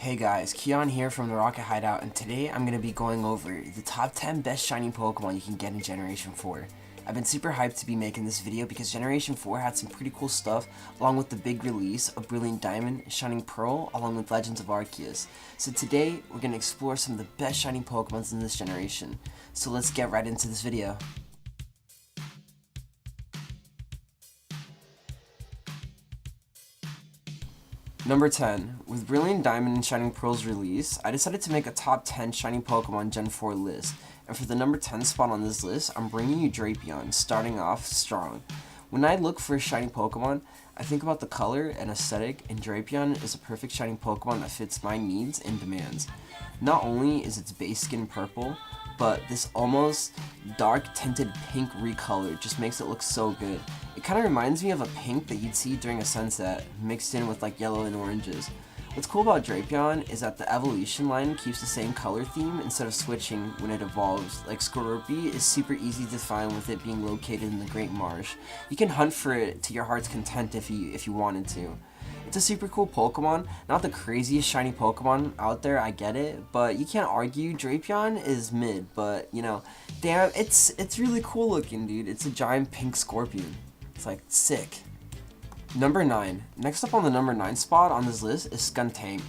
Hey guys, Keon here from the Rocket Hideout, and today I'm going to be going over the top 10 best shiny Pokemon you can get in Generation 4. I've been super hyped to be making this video because Generation 4 had some pretty cool stuff, along with the big release of Brilliant Diamond and Shining Pearl, along with Legends of Arceus. So today, we're going to explore some of the best shiny Pokemons in this generation. So let's get right into this video. Number 10. With Brilliant Diamond and Shining Pearl's release, I decided to make a top 10 shiny Pokemon Gen 4 list, and for the number 10 spot on this list, I'm bringing you Drapion, starting off strong. When I look for a shiny Pokemon, I think about the color and aesthetic, and Drapion is a perfect shiny Pokemon that fits my needs and demands. Not only is its base skin purple, but this almost dark tinted pink recolor just makes it look so good. It kind of reminds me of a pink that you'd see during a sunset, mixed in with like yellow and oranges. What's cool about Drapion is that the evolution line keeps the same color theme instead of switching when it evolves. Like Skorupi is super easy to find with it being located in the Great Marsh. You can hunt for it to your heart's content if you wanted to. It's a super cool Pokemon, not the craziest shiny Pokemon out there, I get it, but you can't argue Drapion is mid, but you know, damn, it's really cool looking, dude. It's a giant pink scorpion. It's like sick. Number 9. Next up on the number 9 spot on this list is Skunk Tank.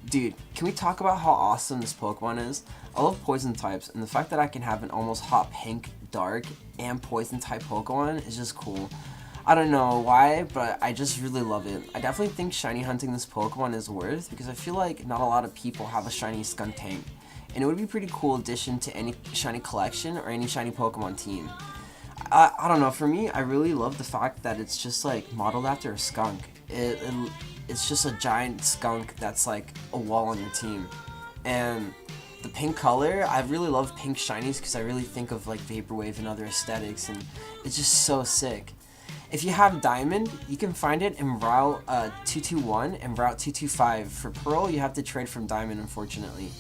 Dude, can we talk about how awesome this Pokemon is? I love poison types, and the fact that I can have an almost hot pink, dark, and poison type Pokemon is just cool. I don't know why, but I just really love it. I definitely think shiny hunting this Pokemon is worth, because I feel like not a lot of people have a shiny Skunk Tank, and it would be a pretty cool addition to any shiny collection or any shiny Pokemon team. I don't know, for me, I really love the fact that it's just like modeled after a skunk. It's just a giant skunk that's like a wall on your team. And the pink color, I really love pink shinies because I really think of like Vaporwave and other aesthetics, and it's just so sick. If you have Diamond, you can find it in Route 221 and Route 225. For Pearl, you have to trade from Diamond, unfortunately.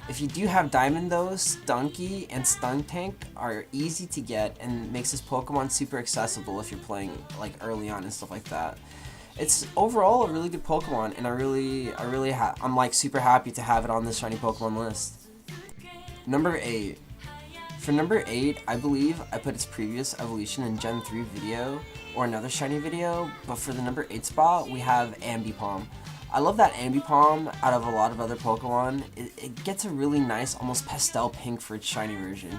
If you do have Diamond though, Stunky and Skunk Tank are easy to get and makes this Pokemon super accessible if you're playing like early on and stuff like that. It's overall a really good Pokemon, and I'm like super happy to have it on this shiny Pokemon list. Number 8. For number 8, I believe I put its previous evolution in Gen 3 video or another shiny video, but for the number 8 spot, we have Ambi Palm. I love that Ambi Palm out of a lot of other Pokemon. It gets a really nice, almost pastel pink for its shiny version.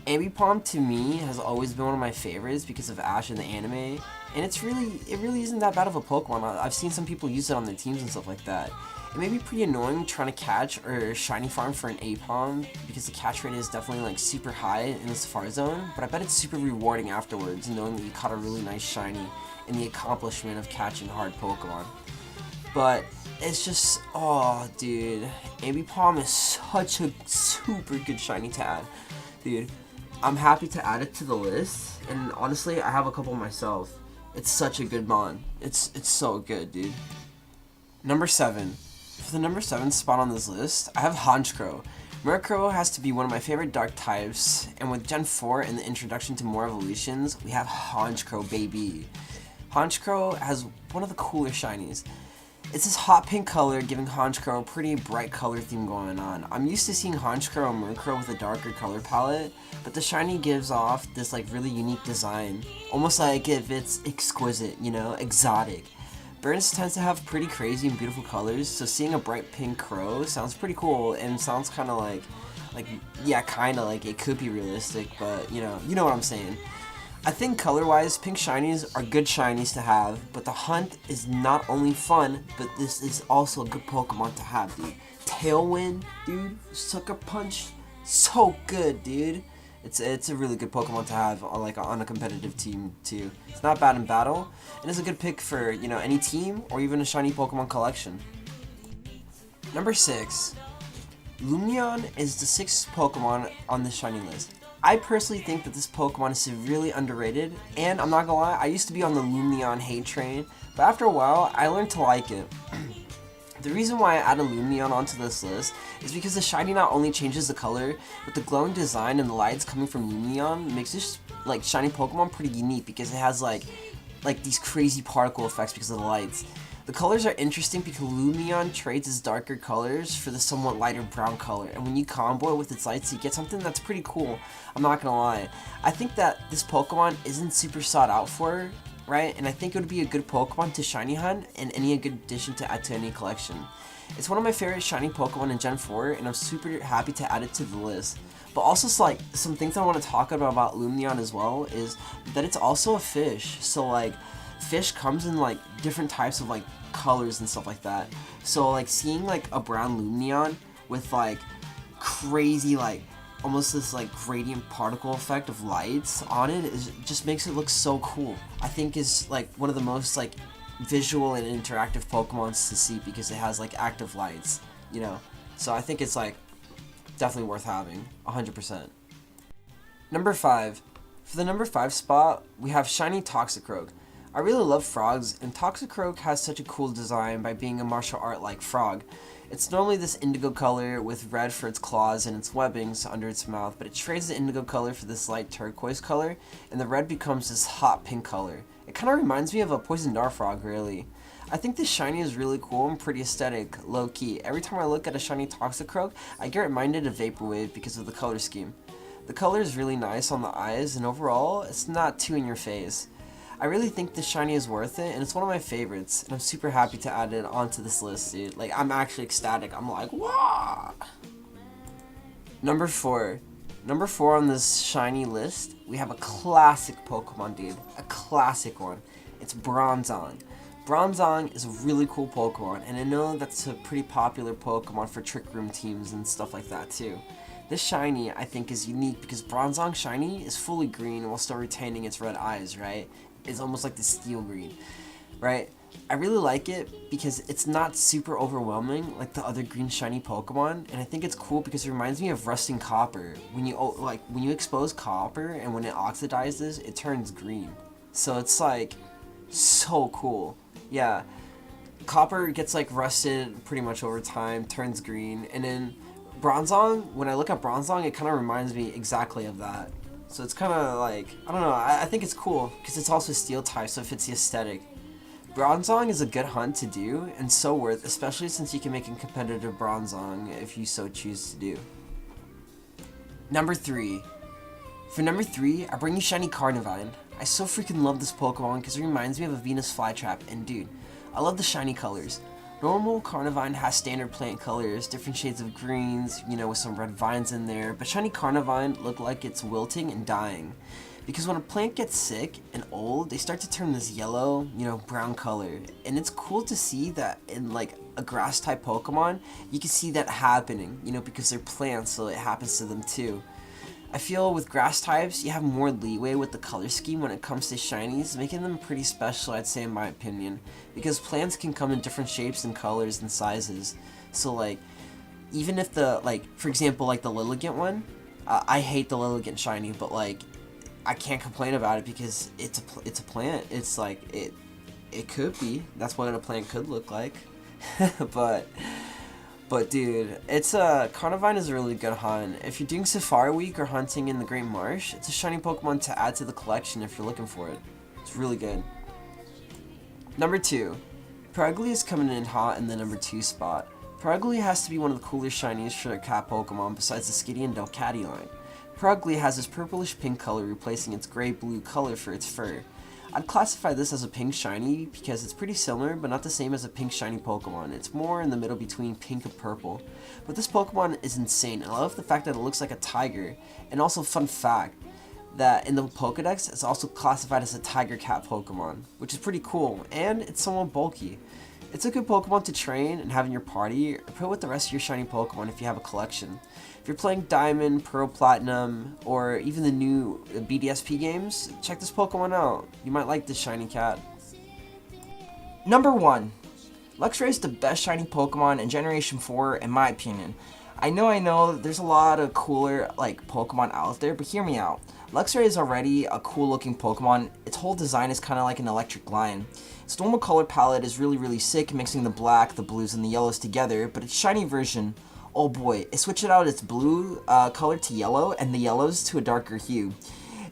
Ambi Palm to me has always been one of my favorites because of Ash in the anime, and it really isn't that bad of a Pokemon. I've seen some people use it on their teams and stuff like that. It may be pretty annoying trying to catch or shiny farm for an A-Palm because the catch rate is definitely like super high in the Safari Zone, but I bet it's super rewarding afterwards knowing that you caught a really nice shiny and the accomplishment of catching hard Pokemon. But it's just, oh dude, Ambi Palm is such a super good shiny to add. Dude, I'm happy to add it to the list, and honestly, I have a couple myself. It's such a good mon. It's so good, dude. Number 7. For the number 7 spot on this list, I have Hanz Crow. Murkrow has to be one of my favorite dark types, and with Gen 4 and the introduction to more evolutions, we have Hanz Crow, baby. Hanz Crow has one of the cooler shinies. It's this hot pink color, giving Hanz Crow a pretty bright color theme going on. I'm used to seeing Hanz Crow and Murkrow with a darker color palette, but the shiny gives off this like really unique design, almost like if it's exquisite, you know, exotic. Burns tends to have pretty crazy and beautiful colors, so seeing a bright pink crow sounds pretty cool and sounds kind of like yeah, kind of like it could be realistic, but you know what I'm saying. I think color-wise, pink shinies are good shinies to have, but the hunt is not only fun, but this is also a good Pokemon to have, dude. Tailwind, dude, Sucker Punch, so good, dude. It's a really good Pokemon to have on a competitive team too. It's not bad in battle, and it's a good pick for any team or even a shiny Pokemon collection. Number 6, Lumion is the 6th Pokemon on this shiny list. I personally think that this Pokemon is severely underrated, and I'm not gonna lie, I used to be on the Lumion hate train, but after a while, I learned to like it. The reason why I added Lumion onto this list is because the shiny not only changes the color, but the glowing design and the lights coming from Lumion makes this like shiny Pokemon pretty unique because it has like these crazy particle effects because of the lights. The colors are interesting because Lumion trades its darker colors for the somewhat lighter brown color, and when you combo it with its lights, you get something that's pretty cool. I'm not gonna lie. I think that this Pokemon isn't super sought out for, right? And I think it would be a good Pokemon to shiny hunt and a good addition to add to any collection. It's one of my favorite shiny Pokemon in Gen 4, and I'm super happy to add it to the list. But also, like, some things I want to talk about Lumion as well is that it's also a fish. So, like, fish comes in, like, different types of, like, colors and stuff like that. So, like, seeing, like, a brown Lumion with, like, crazy, like, almost this, like, gradient particle effect of lights on it just makes it look so cool. I think is, like, one of the most, like, visual and interactive Pokemons to see because it has, like, active lights, you know? So I think it's, like, definitely worth having, 100%. Number 5. For the number 5 spot, we have Shiny Toxicroak. I really love frogs, and Toxicroak has such a cool design by being a martial art-like frog. It's normally this indigo color with red for its claws and its webbings under its mouth, but it trades the indigo color for this light turquoise color, and the red becomes this hot pink color. It kind of reminds me of a poison dart frog, really. I think this shiny is really cool and pretty aesthetic, low-key. Every time I look at a shiny Toxicroak, I get reminded of Vaporwave because of the color scheme. The color is really nice on the eyes, and overall, it's not too in your face. I really think this shiny is worth it, and it's one of my favorites, and I'm super happy to add it onto this list, dude. Like, I'm actually ecstatic. I'm like, wow! Number 4. Number 4 on this shiny list, we have a classic Pokemon, dude. A classic one. It's Bronzong. Bronzong is a really cool Pokemon, and I know that's a pretty popular Pokemon for Trick Room teams and stuff like that, too. This shiny, I think, is unique because Bronzong shiny is fully green while still retaining its red eyes, right? It's almost like the steel green, right? I really like it because it's not super overwhelming like the other green shiny Pokemon, and I think it's cool because it reminds me of rusting copper. When you expose copper and when it oxidizes, it turns green. So it's like so cool. Yeah, copper gets like rusted pretty much over time, turns green, and then Bronzong, when I look at Bronzong, it kind of reminds me exactly of that. So it's kind of like, I don't know, I think it's cool because it's also steel type, so it fits the aesthetic. Bronzong is a good hunt to do and so worth, especially since you can make a competitive Bronzong if you so choose to do. Number 3. For number 3, I bring you Shiny Carnivore. I so freaking love this Pokemon because it reminds me of a Venus flytrap, and dude, I love the shiny colors. Normal Carnivore has standard plant colors, different shades of greens, you know, with some red vines in there, but Shiny Carnivore look like it's wilting and dying. Because when a plant gets sick and old, they start to turn this yellow, you know, brown color. And it's cool to see that in, like, a grass-type Pokemon, you can see that happening, you know, because they're plants, so it happens to them too. I feel with grass types, you have more leeway with the color scheme when it comes to shinies, making them pretty special, I'd say, in my opinion. Because plants can come in different shapes and colors and sizes. So, like, even if the, like, for example, like the Lilligant one, I hate the Lilligant shiny, but, like, I can't complain about it because it's a plant. It's, like, it could be. That's what a plant could look like. But dude, it's Carnivore is a really good hunt. If you're doing Safari Week or hunting in the Great Marsh, it's a shiny Pokemon to add to the collection if you're looking for it. It's really good. Number 2. Pregli is coming in hot in the number 2 spot. Pregli has to be one of the cooler shinies for a cat Pokemon besides the Skitty and Delcatty line. Pregli has this purplish pink color replacing its gray-blue color for its fur. I'd classify this as a pink shiny because it's pretty similar, but not the same as a pink shiny Pokemon. It's more in the middle between pink and purple. But this Pokemon is insane, and I love the fact that it looks like a tiger. And also, fun fact, that in the Pokedex, it's also classified as a tiger cat Pokemon, which is pretty cool, and it's somewhat bulky. It's a good Pokemon to train and have in your party, or put with the rest of your shiny Pokemon if you have a collection. If you're playing Diamond, Pearl, Platinum, or even the new BDSP games, check this Pokemon out. You might like this shiny cat. Number 1. Luxray is the best shiny Pokemon in Generation 4 in my opinion. I know, there's a lot of cooler like Pokemon out there, but hear me out. Luxray is already a cool looking Pokemon. Its whole design is kind of like an electric lion. Its normal color palette is really sick, mixing the black, the blues, and the yellows together, but its shiny version, oh boy, it switched out its blue color to yellow and the yellows to a darker hue.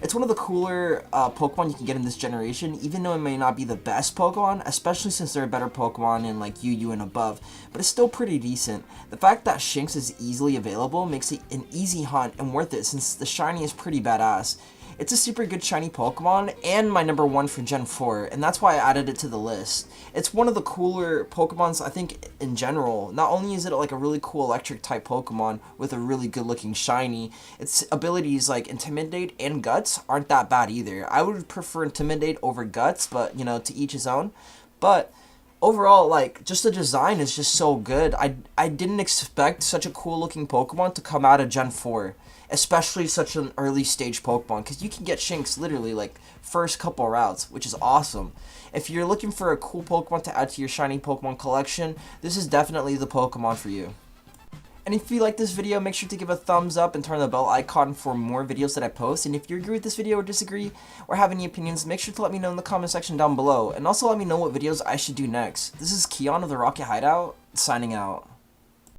It's one of the cooler Pokemon you can get in this generation, even though it may not be the best Pokemon, especially since there are better Pokemon in like UU and above, but it's still pretty decent. The fact that Shinx is easily available makes it an easy hunt and worth it since the shiny is pretty badass. It's a super good shiny Pokemon and my number 1 for Gen 4, and that's why I added it to the list. It's one of the cooler Pokemons I think in general. Not only is it like a really cool electric type Pokemon with a really good looking shiny, its abilities like Intimidate and Guts aren't that bad either. I would prefer Intimidate over Guts, but you know, to each his own. But overall, like, just the design is just so good. I didn't expect such a cool looking Pokemon to come out of Gen 4. Especially such an early stage Pokemon, because you can get Shinx literally like first couple routes, which is awesome. If you're looking for a cool Pokemon to add to your shiny Pokemon collection, this is definitely the Pokemon for you. And if you like this video, make sure to give a thumbs up and turn the bell icon for more videos that I post. And if you agree with this video or disagree or have any opinions, make sure to let me know in the comment section down below. And also let me know what videos I should do next. This is Keon of the Rocket Hideout, signing out.